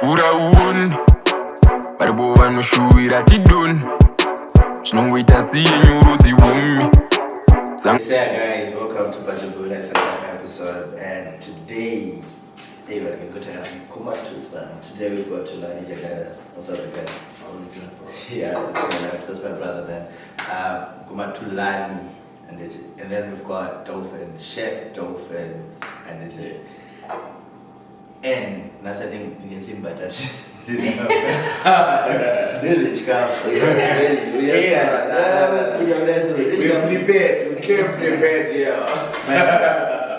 Ura un Barbo no shuira ti dun Shnong wait and see you rosy wumi. What's up, guys? Welcome to Pajabhuna episode, and today we're going to come back to this man. Today we've got Tulani Jagada. What's up, again? Yeah, that's my brother, man. Kuma Tulani, and then we've got Dolphin, Chef Dolphin, and it is. And that's, I think you can see by that. Village cow. We prepared. We came prepared, yeah.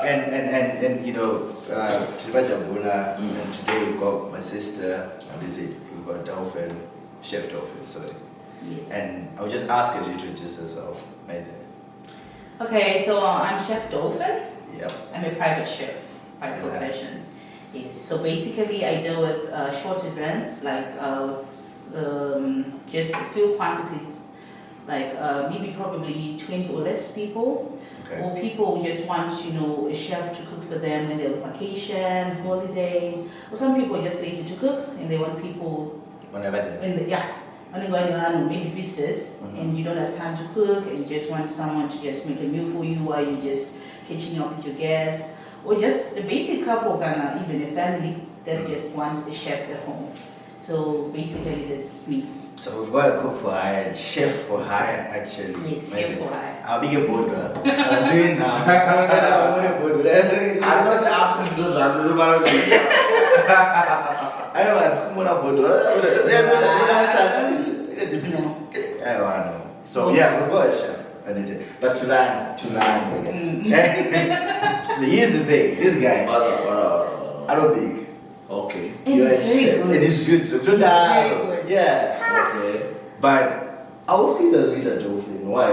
And you know, to Pajabhuna, and today we've got my sister, and we've got Dolphin, Chef Dolphin, sorry. Yes. And I'll just ask her to introduce herself. Amazing. Okay, so I'm Chef Dolphin. Yep. I'm a private chef by profession. Yes. So basically, I deal with short events, like just a few quantities, like maybe probably 20 or less people. Okay. Or people who just want, a chef to cook for them when they're on vacation, holidays. Or some people are just lazy to cook and they want people Whenever only when you are maybe visitors and you don't have time to cook and you just want someone to just make a meal for you while you're just catching up with your guests, or just a basic couple, even a family that just wants a chef at home. So basically that's me. So we've got a cook for hire, chef for hire, actually. Yes, chef for hire. I'll be a board. I'll see it now. I'm a board. I'm not asking those. I'm not I don't want someone a board. I don't know. So yeah, we've got a chef. But to learn again. Here's the thing, this guy, I don't big. Okay. And You're it's a very chef, good. and it's good. It's very good. Yeah. Okay. But I was feed as with a dolphin. Why?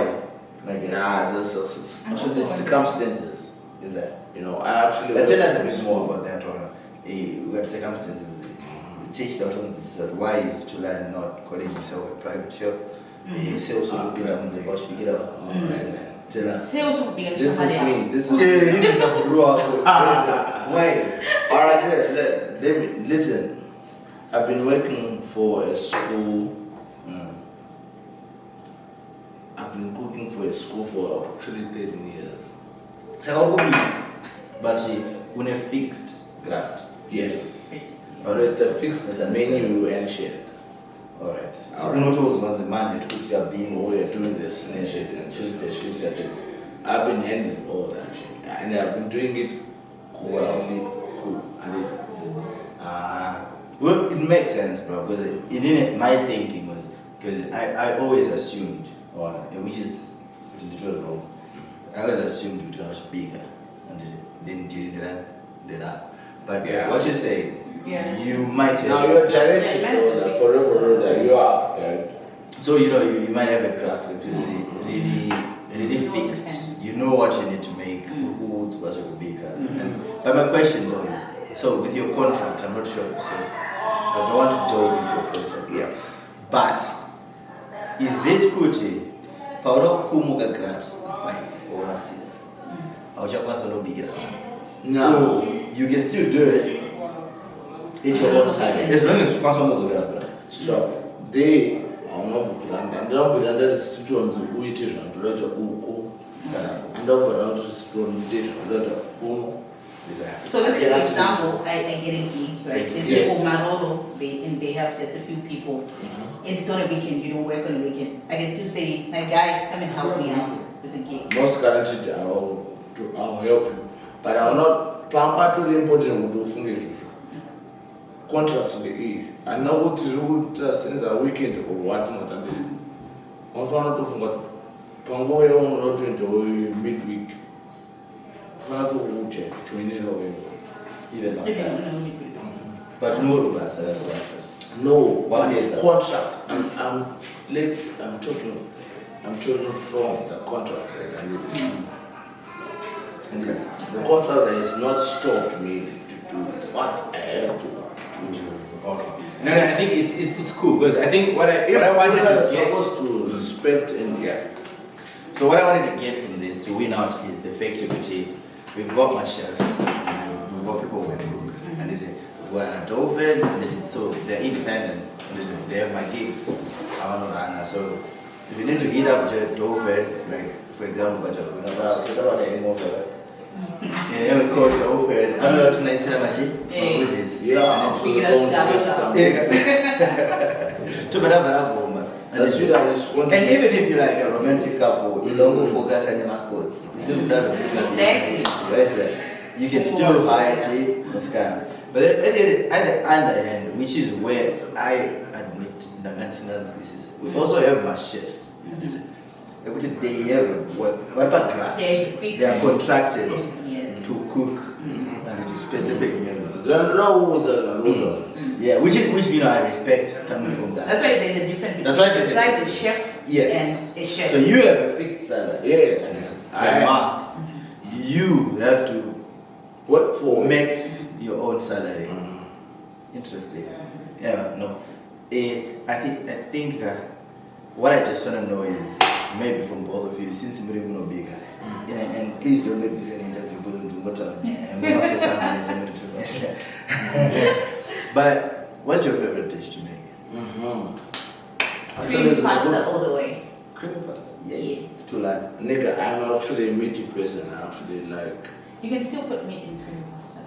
Nah, this is actually circumstances. Is that? I actually. But tell us a bit more about that one. What circumstances? Teach the audience why is Tulani not calling himself a private chef? Sales will be on the bush. Tell us. Sales will be in This is somebody me. This is Why? Alright, let me listen. I've been working for a school. I've been cooking for a school for actually 13 years. So but when a fixed graft. Yes. Or With a fixed menu and shit. Alright. So we're not always going to demand it which are being We are doing this and shit and choose the shit that is. I've been handling all that shit. And I've been doing it cool. And it. Well, it makes sense, bro, because it didn't. My thinking was because I always assumed, which is the truth, bro. I always assumed it was bigger, and then you did that. But what you say, you might have. Now you're directed forever. You are direct. So you might have a craft which is really fixed. You know what you need to make. Who's supposed to be bigger. But my question though is, so with your contract, I'm not sure. So I don't want to delve into your contract. Yes. But is it kuti pauro kumuka graphs 5 or 6? Auchakwanisa no big No. You can still do it in your own time. As long as you pass on those graphs. So they are not Viranda. And then Viranda is still on the Uitish and Lota Uko. And over on the spoon dish Lota Uno. So let's say, for example, I get a gig, right? Let's say Marolo, and they have just a few people. And it's on a weekend, you don't work on a weekend. I can still say, my guy, come and help me out with the gig. Most guaranteed I'll help you. But I'll not pamper to the important to do contract in the E. I know what to do since a weekend or whatnot. And I found out to Pango on road into midweek. Found to check, join it away. Even not. But no rules, that's what I said. No, What but is that? contract. I'm talking from the contract side. And the contract has not stopped me to do what I have to do. Okay. No, I think it's cool because I think what I wanted to get supposed to respect and So what I wanted to get from this to win out is the fake equity. We've got my chefs, we've got people who can cook, and they say we've got an oven, and they say, so they're independent. Listen, they have my gigs. I want to run. So if you need to eat up the dough fed, like for example, Pajabhuna Goshtok, yeah, we call it dough fed. I don't know to nice machine. Yeah, so we're going to get some. To That's really how it's going to and be. even if you're like a romantic couple, you don't focus on your sports. Exactly. You can still hire cheap, but then at the other hand, which is where I admit the national species, we also have my chefs. They have what about craft? They are contracted to cook and it is specific meals. Yeah, which I respect coming from that. That's why there's a difference between That's why there's a private chef and a chef. So you have a fixed salary. Yes. Per month. You have to Work for make your own salary. Interesting. Yeah, no. I think what I just want to know is maybe from both of you, since you're no bigger, and please don't make this an interview because but what's your favorite dish to make? Creamy pasta all the way. Creamy pasta. Yes. To learn. Nigga, I'm actually a meaty person. I actually like You can still put meat in creamy pasta.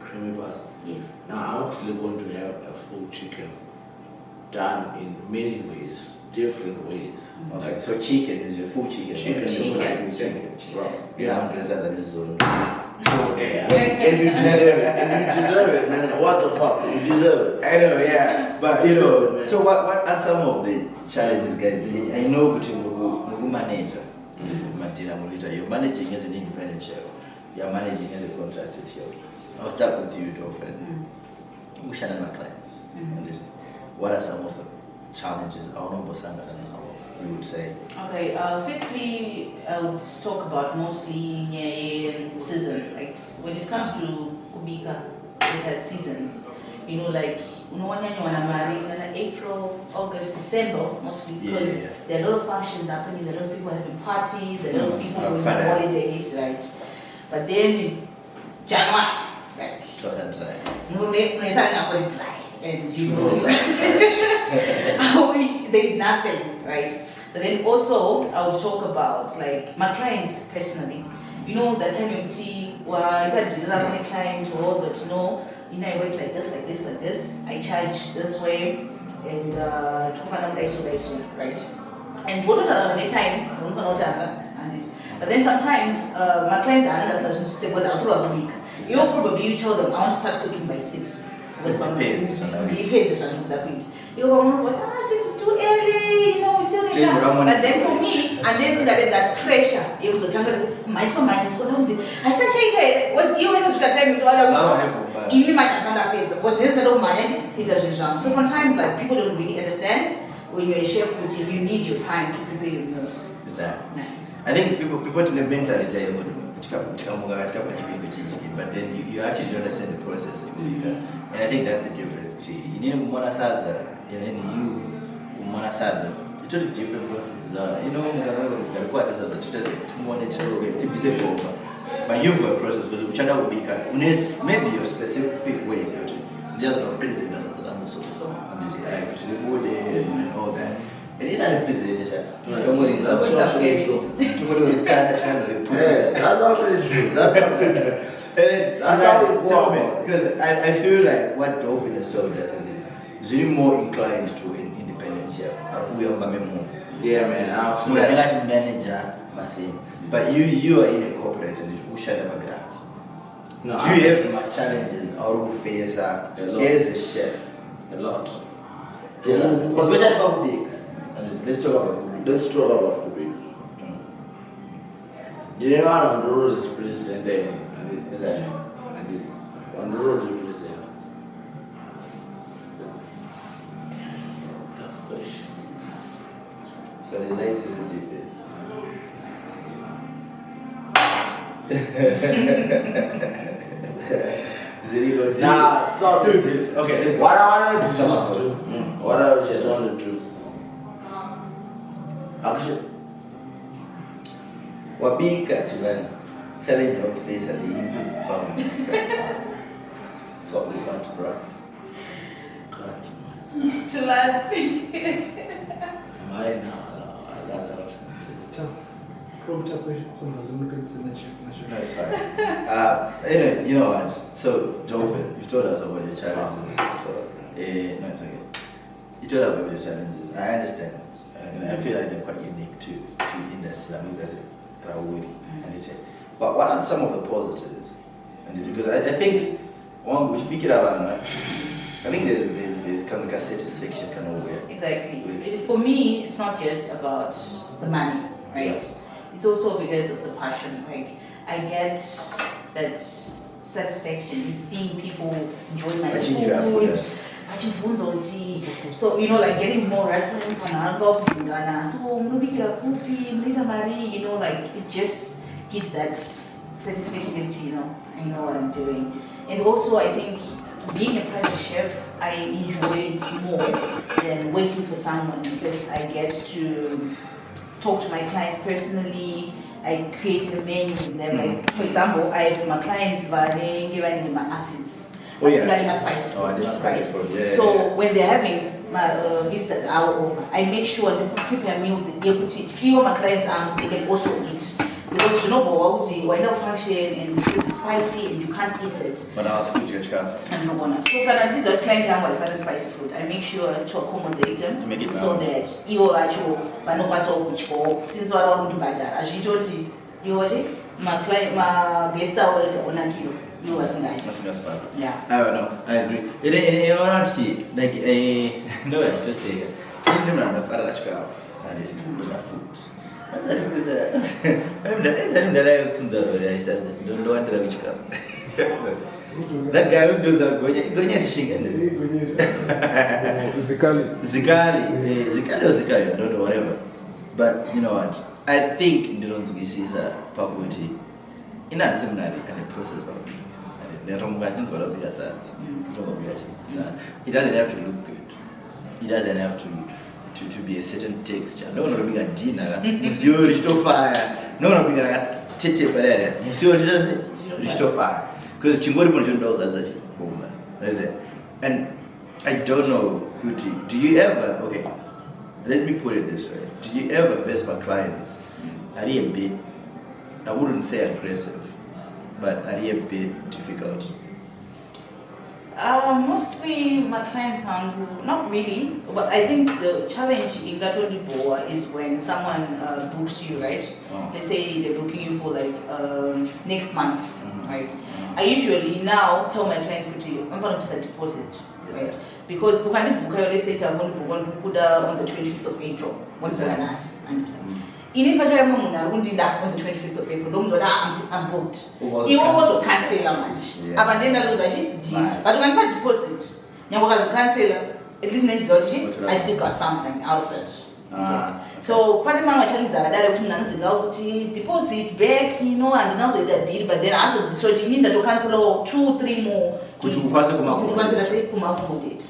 creamy pasta. Yes. Now I'm actually going to have a full chicken done in many ways, different ways. Okay, so chicken is your full chicken. Chicken is Chicken. my full chicken. Bro. Yeah, that is zone. Yeah. And you deserve it. And you deserve it, man. What the fuck? You deserve it. I know, yeah. But so what are some of the challenges, guys? I know between the manager, you're managing as an independent chef, you're managing as a contracted chef. I'll start with you, Dolphin. Who should my clients? What are some of the challenges you would say? Okay, firstly, I would talk about mostly season. Like when it comes to Kubika, it has seasons. You know, like when you want to marry in April, August, December, mostly because there are a lot of functions happening, there are a lot of people having parties, there are a lot of people going on holidays, right? But then in January, like, and you know, there's nothing, right? But then also, I will talk about like my clients personally. You know, that time you see, well, I tried to deal with clients or I work like this, like this, like this. I charge this way, and right? And what at the time, I don't know but then sometimes my clients are under such to say, because I was a week. You probably you tell them I want to start cooking by 6. Because depends that bit. You go, what? 6 is too early, you know, we still need time. But then for me, and then that pressure, it was a tangle. My money, I said, was you always got time to give me my underpaid. Was there's no money, it doesn't jump. So sometimes like people don't really understand when you're a chef routine, you need your time to prepare your meals. Exactly. I think people to the mentality, but then you actually don't understand the process. And I think that's the difference between you need Monasaza and then you Monasaza. It's two different processes. You know, but you've got a process because which will be maybe your specific way just not present as a like to the mood and all that. And it's not a presentation. Somebody is That's kind of That's actually true. That's actually true. and then, tell me, because I feel like what Dolphin has told us is really more inclined to an independent chef. Yeah, man. Absolutely. Manager, but you are in a corporate and you shut up a graft. No, do you have much challenges or face as a chef? A lot. Especially about big. Let's talk about the big. Do you know on the road is present and on the road is present. So the nice is Nah, stop it. Okay, let's go. What I wanted to just do. What I just wanted to do. Actually, Wabika to learn challenge your face and the so we want to bro. learn. Mine now, I got out. No, it's fine. Anyway, you know what? So, Joven, you've told us about your challenges. So, no, it's okay. You told us about your challenges. I understand. And I feel like they're quite unique to the industry. I mean, that's it. And they say, but what are some of the positives? And because I think, one, we should pick it up, right? I think there's kind of like a satisfaction kind of way. Exactly. For me, it's not just about the money, right? It's also because of the passion. Like, I get that satisfaction in seeing people enjoy my food. So, you know, like getting more reference on our so, you know, like it just gives that satisfaction, you know, I know what I'm doing. And also, I think being a private chef, I enjoy it more than waiting for someone because I get to talk to my clients personally. I create a menu with them. Like, for example, I have my clients giving my acids. Oh, yeah. My spicy food. Oh, I did spicy food. Yeah. So when they're having my visitors are over, I make sure to prepare a meal that they could eat. Few of my clients they can also eat. Because you know why not function and it's spicy and you can't eat it. But I was good to get and no one else. So when I just client time with the spicy food, I make sure to accommodate them to make it so that you actually but no pass which since what I would do by that. As you told it, you watch it, my client my guest will on a kilo. You was nice. Yeah. I don't know. I agree. It honestly like no way to say it. You don't know if I like and it's enough food. And then because don't wonder which cup. That guy who does that going at Zikali, I don't know, whatever. But you know what? I think in the London is a property in that seminary and the process of being. And the Romans will be a sad. It doesn't have to look good. It doesn't have to be a certain texture. No one will be a dinner. Monsieur Risto fire. No one will be a tete parade. Monsieur Risto fire. Because Chingori Ponjon does as a woman. And I don't know, Kuti, do you ever, okay, let me put it this way. Do you ever face my clients? Are they a bit, I wouldn't say aggressive, but are they a bit difficult? Mostly my clients are not really, but I think the challenge in Gatodiboa is when someone books you, right? Oh. They say they're booking you for like next month, right? I usually now tell my clients I'm going to put a deposit, yes, right? Because we can book, let's say I'm going to put on the 25th of April, once we're us and in Pajabhuna on the 25th of April, I'm booked. You also cancel a match. But then I lose a but when I deposit, you cancel at least next I still got something out of it. Okay. So, part of my challenge is that deposit back, you know, and now so that deal, but then also so you need to cancel 2-3 more.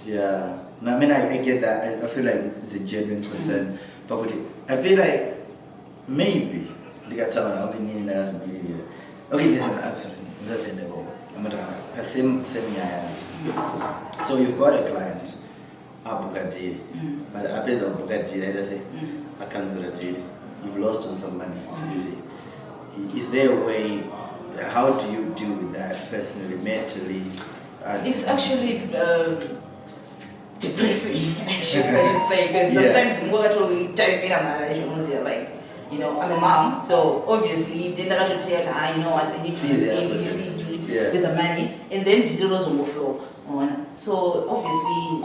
Yeah. No, I mean, I get that. I feel like it's a genuine concern. But I feel like maybe okay, there's an answer. That's in the goal. I'm same so you've got a client, but I pay the Bugatti, let's say, I cancel a deal. You've lost on some money. Is there a way? How do you deal with that personally, mentally? It's actually depressing, I should say, because sometimes in Wagatowi, time like, you know, I'm a mom, so obviously, they don't have to tell her, you know what, I need to with the money, and then the zeros will flow on. So obviously,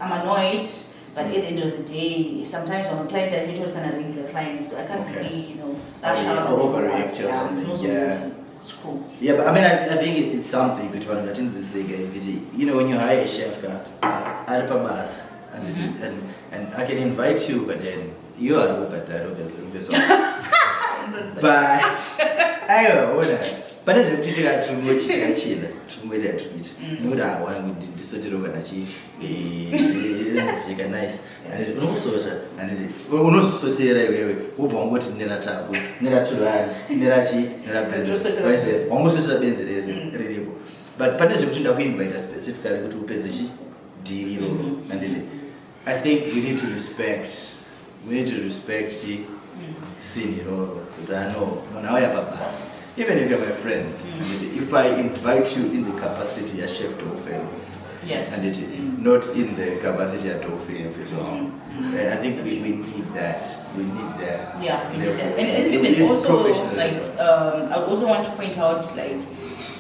I'm annoyed, but at the end of the day, sometimes when a client I usually kind of ring the client, so I can't really, you know, overreact or something. Yeah. Cool. Yeah, but I mean, I think it's something between the things to say, guys. You know, when you hire a chef, and I can invite you, but then you are not at that, obviously. But I don't know. But as a teacher, I too much chill, too much at it. No, that one with the sort of energy, nice. And it's also, and it's also so what in the table, never to run, never almost to the but Panas, you invite us specifically to Pezzi, deal, and is it. think we need to respect the scene, you know. But I know now I have a pass. Even if you're my friend, if I invite you in the capacity as chef to offend, Yes. and not in the capacity to offend, so I think we need that. We need that. Yeah, we need that. Therefore, And we even need also, like, professionalism. I also want to point out, like,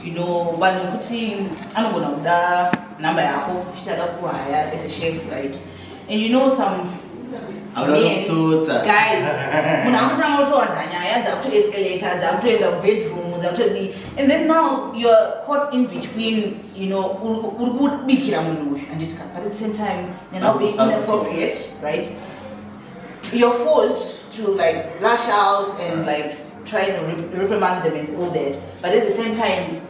you know, when putting, I don't know, the number apple, as a chef, right? And you know, some men, guys, when I'm talking to escalators, I'm to the bedrooms, and then now you're caught in between, you know, and but at the same time, you're not being inappropriate, right? You're forced to like lash out and like try to reprimand them and all that, but at the same time,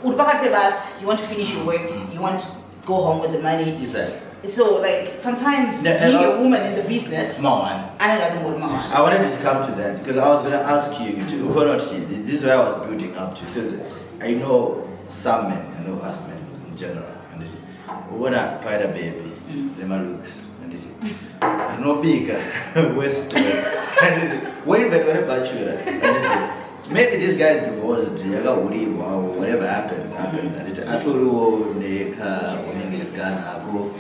you want to finish your work, you want to go home with the money. Exactly. So like sometimes being a woman in the business, I wanted to come to that because I was going to ask you to hold on to it. This is where I was building up to, because I know some men, I know us men in general, and when I find a baby, they looks and no bigger west when that when bachelor maybe this guy is divorced, whatever happened, and it aturu neka when this guy go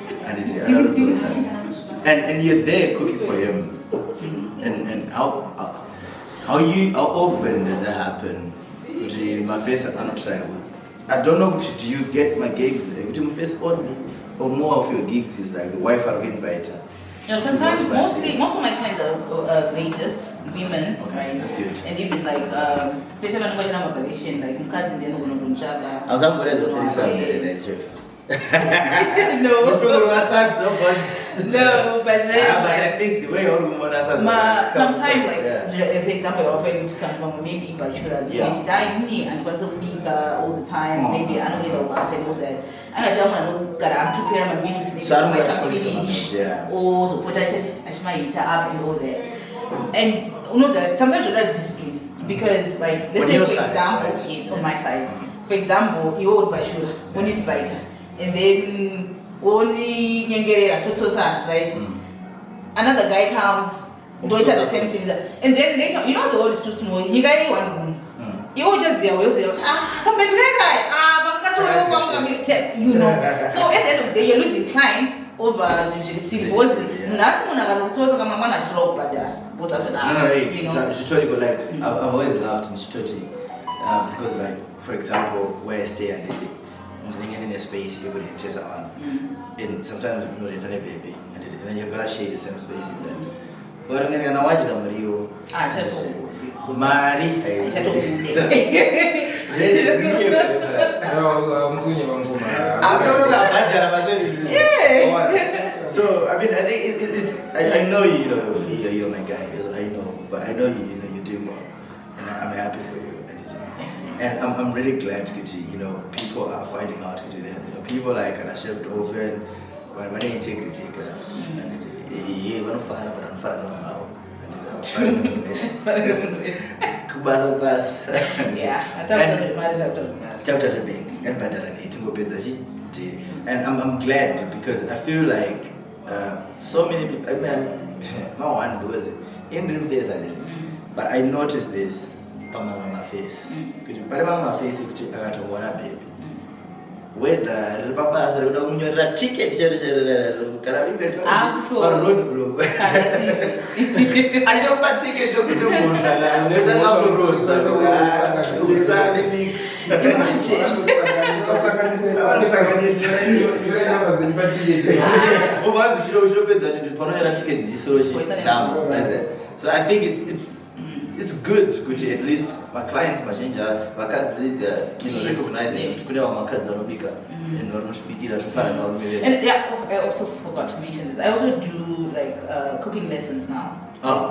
and you're there cooking for him, and how often does that happen? My face are not tribal. I don't know, do you get my gigs my face only, or more of your gigs is like the wife are inviter? You know, sometimes most of my clients are ladies, women, okay, that's good. And even like especially when I'm on vacation, like mkazi ndiye ngonotunjaga. I was going to what this is chef. No, but But then I think the way all women are sometimes like for example, you're going to come from maybe bachelor, and also big all the time. Maybe I don't know about all that. And I don't I'm preparing my meals, maybe some fish, or so put I my eater up and all that. And you know that sometimes you like discipline because like let's say for example, yes, on my side. For example, you would bachelor, when you invite her. And then only right? Another guy comes, do it at the same thing. And then later, you know the world is too small. You guys want you will just say, come baby guy, you know. So at the end of the day, you're losing clients over the boss. That's when I got to come on a show, but you know. She told you like I've always laughed in Shitoti because like for example where I stay and in a space you're going to chase on, and sometimes you know they turn a baby and then you're gonna share the same space in that. But I'm gonna watch the Mario. Mari, so I mean I think it's I know you're my guy, so I know, but I know you're doing well, and I'm happy for you. And I'm really glad to people are finding out today. There are people like Chef Oven, when they integrity crafts, and it's one of fire, but I'm far now. And it's and I'm glad because I feel like so many people, I mean, my one was in dream face, but I noticed this. My face. My face I got one baby. Whether the papa said, "Don't ticket, can I get a road blue?" I don't buy ticket to the motion. Whether out the road, so I think it's good to at least my clients machinja vakadzi recognizing kuti makadzi anobika and vanosvitira tofana navo. And yeah, I also forgot to mention this. I also do like cooking lessons now.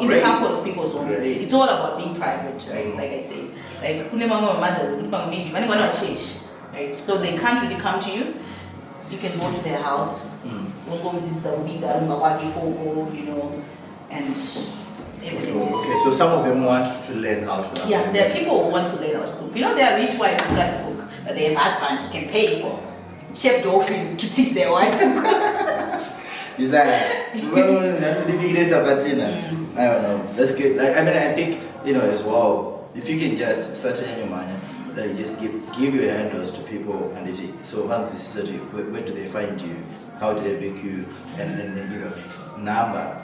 In the comfort of people's homes. It's all about being private, right? Like I said, like kune mama mothers maybe many want to change, right? So they can't really come to you. You can go to their house, you know, and okay, so some of them want to learn how to cook. Yeah, there are people who want to learn how to cook. You know, there are rich wives who can cook, but they have husbands who can pay for chef Dolphin to teach their wives to cook. Is that? I don't know. That's good. Like, I mean, I think, you know, as well, if you can just settle in your mind, like, just give your handles to people, and so once this is where do they find you? How do they make you? And then, you know, number.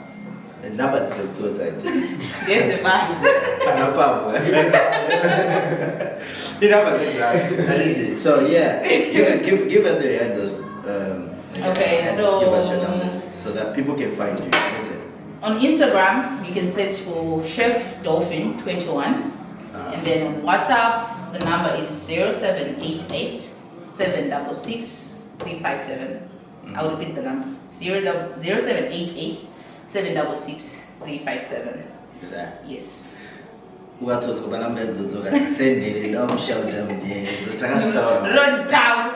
The number is the two sides. There's a bus. The number is right. That is it. So yeah, give us your handles. Okay, and so give us your numbers so that people can find you. On Instagram, you can search for Chef Dolphin 21, and then on WhatsApp, the number is 0788 766 357. I will repeat the number 0788 766 357. Is that? Yes. What's going on? Send it. Don't shout them there. The trash town. Road down.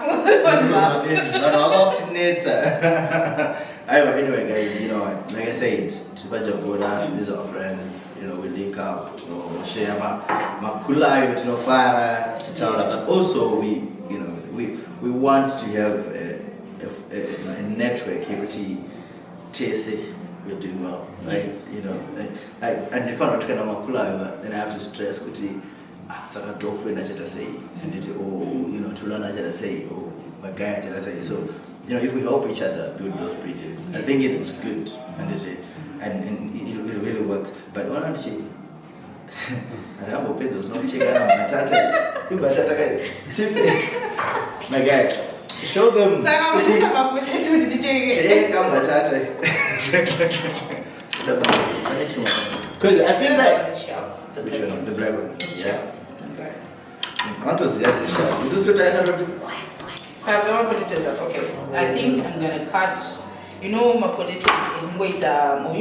Anyway, guys, you know, like I said, Pajabhuna, these are our friends. You know, we link up to share makula, to fara, but also we want to have a network here TSA. We're doing well, right? Yes. You know, and if I'm not kind of makula, then I have to stress kuti saka dolphin achata say, and it you know, tulana achata say, my guy achata say. So, you know, if we help each other build those bridges, I think it's good, and it really works. But why not she? I don't know if not check out batata. You batata guy. My guy. Show them. Because I feel like which one? The black one. Yeah. What was the other shot? Is this the title? So I'm gonna put it up. Okay. I think I'm gonna cut. You know, my potatoes in ways. You know,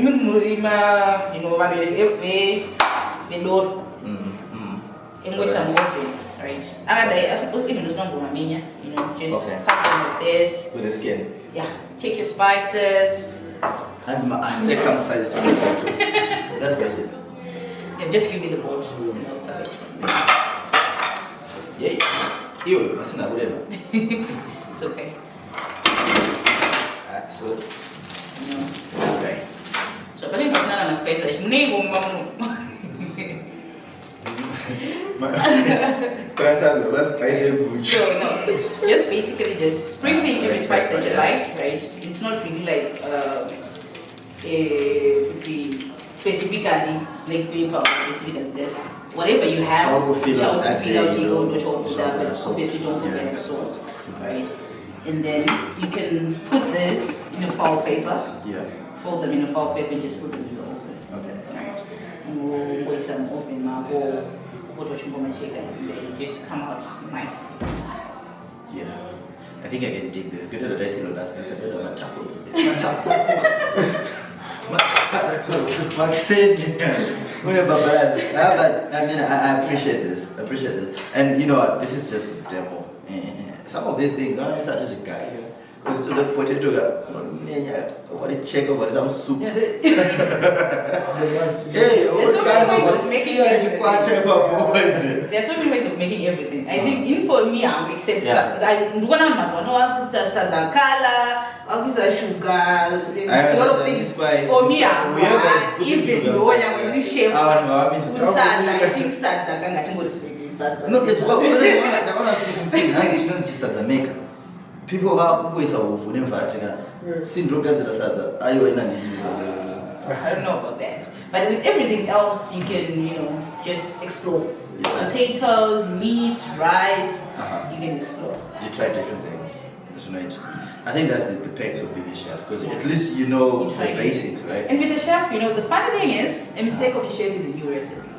in ways I'm moving. Right. And I suppose even it's not going to you know, just cut them like this. With the skin? Yeah. Take your spices. That's my uncircumcised potatoes. That's basic. Yeah, just give me the board. Yeah. Ew, that's not whatever. It's okay. So. Okay. So, I think it's not a space like So no, it's just basically just sprinkling every spice that you like, right? It's not really like specifically like paper specifically this. Whatever you have, obviously don't forget salt, right? And then you can put this in a foil paper. Yeah. Fold them in a foil paper and just put them in the oven. Okay. Right. And we'll waste some oven and just come out nice. Yeah. I think I can dig this. Good as a title, that's a bit of a taco. But I mean, I appreciate this. And you know what? This is just a demo. Some of these things, I'm such a guy here. Because it's a potato, what a check over some soup. Hey, what kind of making There's so many ways of making everything. I think for me, I would accept sugar, a lot of things. For me, even though I'm really chef, I think sadza can no, it's what I make. People are always awful in fact. Syndrome I don't know about that. But with everything else, you can, you know, just explore. Potatoes, meat, rice, you can explore. You try different things. Right? I think that's the perks of being a chef, because at least you know the basics, right? And with the chef, you know, the funny thing is, a mistake of a chef is a new recipe.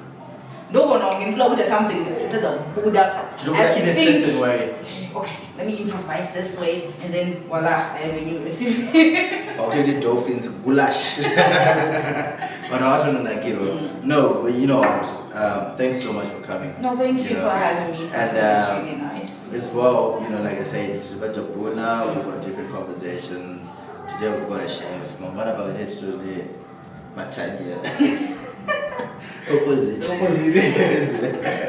No one can blow to something that doesn't put up. To do it in a certain way. Okay, let me improvise this way, and then voila, I have a new recipe. Potato dolphins goulash. No, but you know what? Thanks so much for coming. No, thank you for having me. And it's really nice. As well, you know, like I said, it's Pajabhuna. We've got different conversations. Today we've got a chef. Mambana Bagadet to the Matania. Opposite.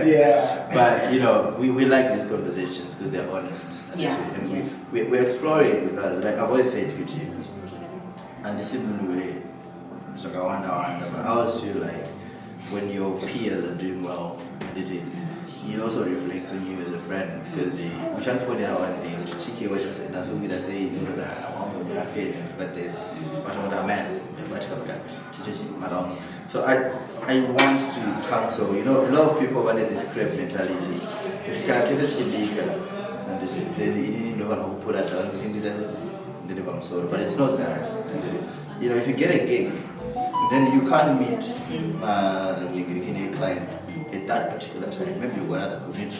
Yeah. But you know, we like these conversations because they're honest. Yeah. And we're exploring with us. Like I've always said to you, and the similar way, it's like I wonder, but I always feel like when your peers are doing well, it also reflects on you as a friend, because you can't find it out one day, which cheeky what you said, that's what we say, you know, that I want to be but then, but what I mess, so I want to counsel, you know, a lot of people want this crab mentality. If you can taste it, and then you know how to put that on, but it's not that. You know, if you get a gig, then you can't meet a client at that particular time. Maybe you've got other commitments.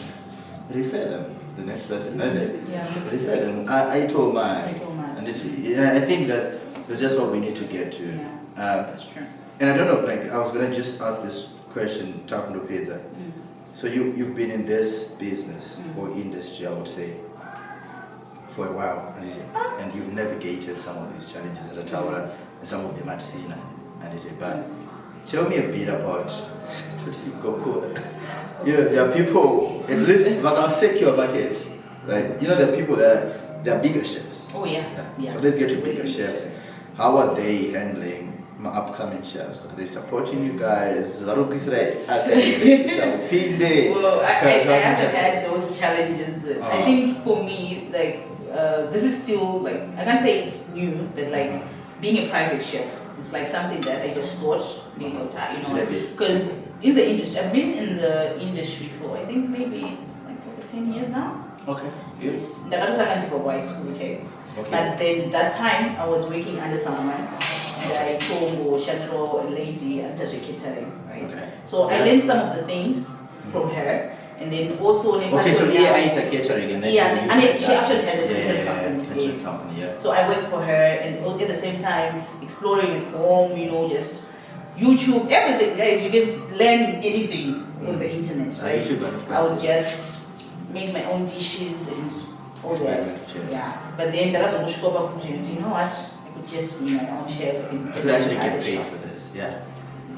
Refer them, the next person, that's it. Yeah. Refer them. I told mine. And I think that's just what we need to get to. Yeah. That's true. And I don't know, like, I was going to just ask this question, talking to Pizza. So you've been in this business or industry, I would say, for a while, and you've navigated some of these challenges at a tower, and some of them at Sina, but tell me a bit about you know, there are people, at least, but I'll secure market, right? You know, there are people that are bigger chefs. Oh yeah. So let's get to bigger chefs. How are they handling my upcoming chefs? Are they supporting you guys? Well, I haven't had those challenges. I think for me, like, this is still, like, I can't say it's new, but like being a private chef, it's like something that I just thought, you know, because in the industry, I've been in the industry for, I think maybe it's like over 10 years now. Okay. Yes. But then that time I was working under someone, and I told Shandro, a lady, and catering, right? Okay. So I learned some of the things from her, and then also so I ate catering, and then she actually had a catering company. Yeah. So I worked for her, and at the same time exploring at home, you know, just YouTube, everything, guys. You can learn anything on the internet, right? I would just make my own dishes and all that. Yeah. But then there was a bush cover, you know what? I could just be my own chef. I could actually get paid for this. Yeah.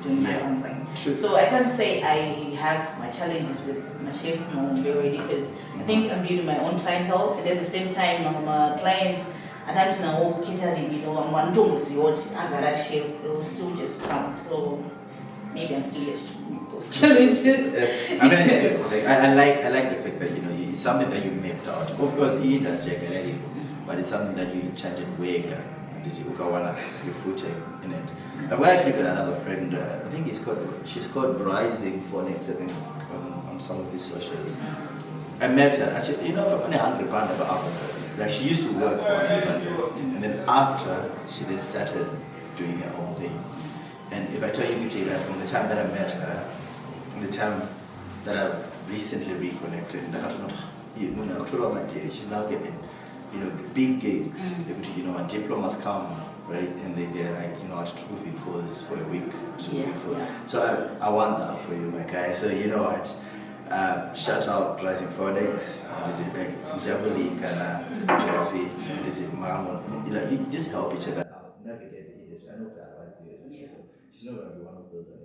Doing my own thing. True. So I can't say I have my challenges with my chef already, because I think I'm building my own clientele, and at the same time, my clients, I don't know, catering, you know, I'm one to I got a chef, they will still just come. So maybe I'm still yet to meet those challenges. I mean, it's good. I like the fact that, you know, it's something that you mapped out. Of course, in industry, but it's something that you enchanted way, your footing in it. I've actually got another friend, I think she's called Rising Phonics, I think, on some of these socials. I met her, actually, you know, I'm only £100 about Africa. Like, she used to work for me, and then after, she then started doing her own thing. And if I tell you, that from the time that I met her, the time that I've recently reconnected, she's now getting, you know, big gigs. You know, when diplomas come, right, and they're like, you know, at Trophy for a week. So I want that for you, my guy. So you know what? Shout out Rising Phonics. Is it like Jabali Kana Trophy? Is it Mamo? You know, you just help each other out, navigate the industry. I know that right there. So she's not gonna be one of those but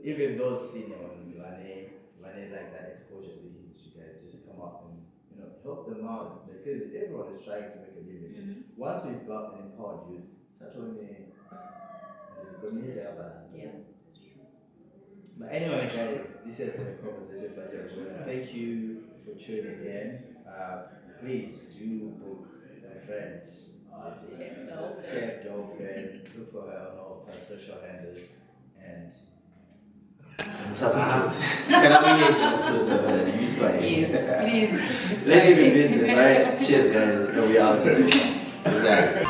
even those senior ones, when they like that exposure to the industry, guys, just come up and, you know, help them out, because everyone is trying to make a living. Once we've got an empowered youth, that's when the community are balanced. Yeah. But anyway, guys, this has been a conversation by Pajabhuna. Thank you for tuning in. Please do book my friend, Chef Dolphin. Look for her on all her social handles. And yes, please. Let it be business, right? Cheers, guys. And we out. Exactly.